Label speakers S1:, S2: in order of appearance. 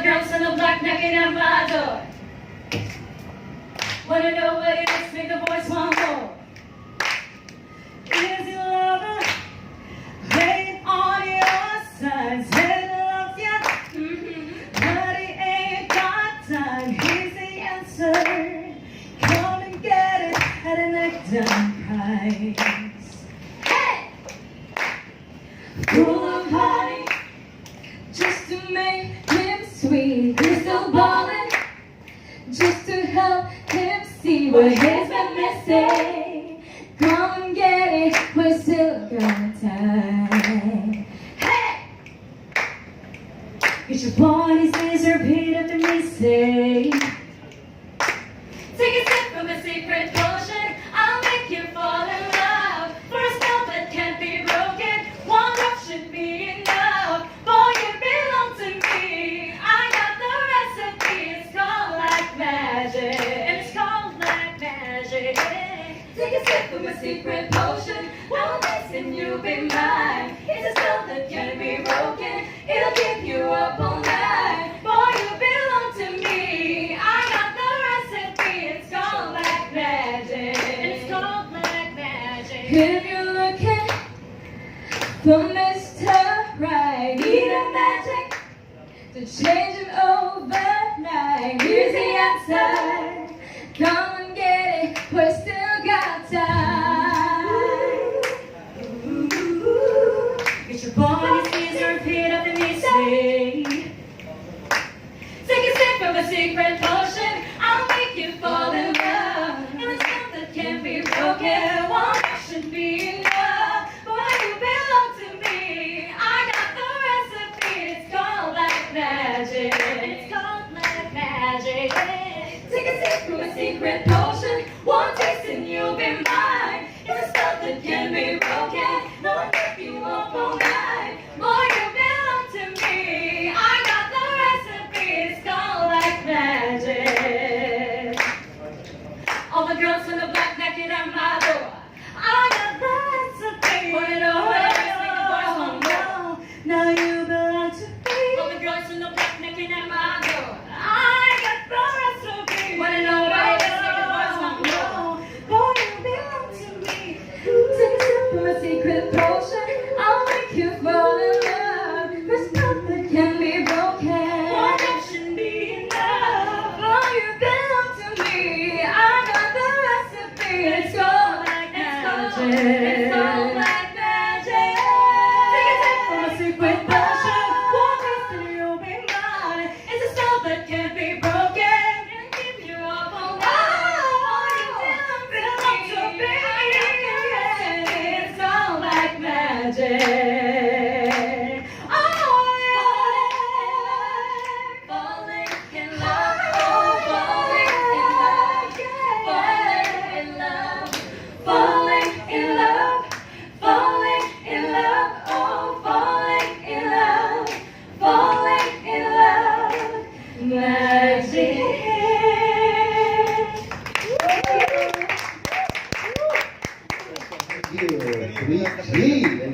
S1: girls on the block knocking at my door. Wanna know what it is, make the boys want more. Is your lover laying on your side? Said he loves ya, but he ain't got time. Here's the answer. Come and get it at an neckdown price. Hey! Full of honey, just to make him sweet. He's still ballin', just to help him see what he's been missing. Come and get it, we're still got time. Hey! Get your body says, repeat after me, say. Take a sip from a secret potion, I'll make you fall in love. For a spell that can't be broken, one drop should be enough. Boy, you belong to me, I got the recipe. It's called like magic, and it's called like magic. Take a sip from a secret potion, I'll taste and you'll be mine. It's a spell that can't be broken, it'll keep you up all night. Boy, you belong to me, I got the recipe. It's called like magic, and it's called like magic. If you're looking for Mr. Right, need a magic to change him overnight. Here's the answer. Come and get it, we still got time. Get your body squeeze, repeat after me, say. Take a sip from a secret potion, I'll make you fall in love. And it's something that can't be broken, one should be enough. Boy, you belong to me, I got the recipe. It's called like magic, it's called like magic. Take a sip from a secret potion, one taste and you'll be mine. It's a spell that can't be broken, won't keep you up all night. Boy, you belong to me, I got the recipe. It's called like magic. All the girls in the block knocking at my door. I got the recipe. Want it all, make the boys want more. Now you belong to me. All the girls in the block knocking at my door. I got the recipe. Want it all, make the boys want more. Boy, you belong to me. Take a sip from a secret potion, I'll make you fall in love. There's nothing that can be broken, one that should be enough. Boy, you belong to me, I got the recipe. It's called like magic, it's called like magic. Take a sip from a secret potion, one taste and you'll be mine. It's a spell that can't be broken, and keep you up all night. Boy, you belong to me, I got the recipe. It's called like magic. Oh, falling in love, oh, falling in love, falling in love, falling in love, falling in love, oh, falling in love, falling in love, magic.
S2: Thank you. 3G.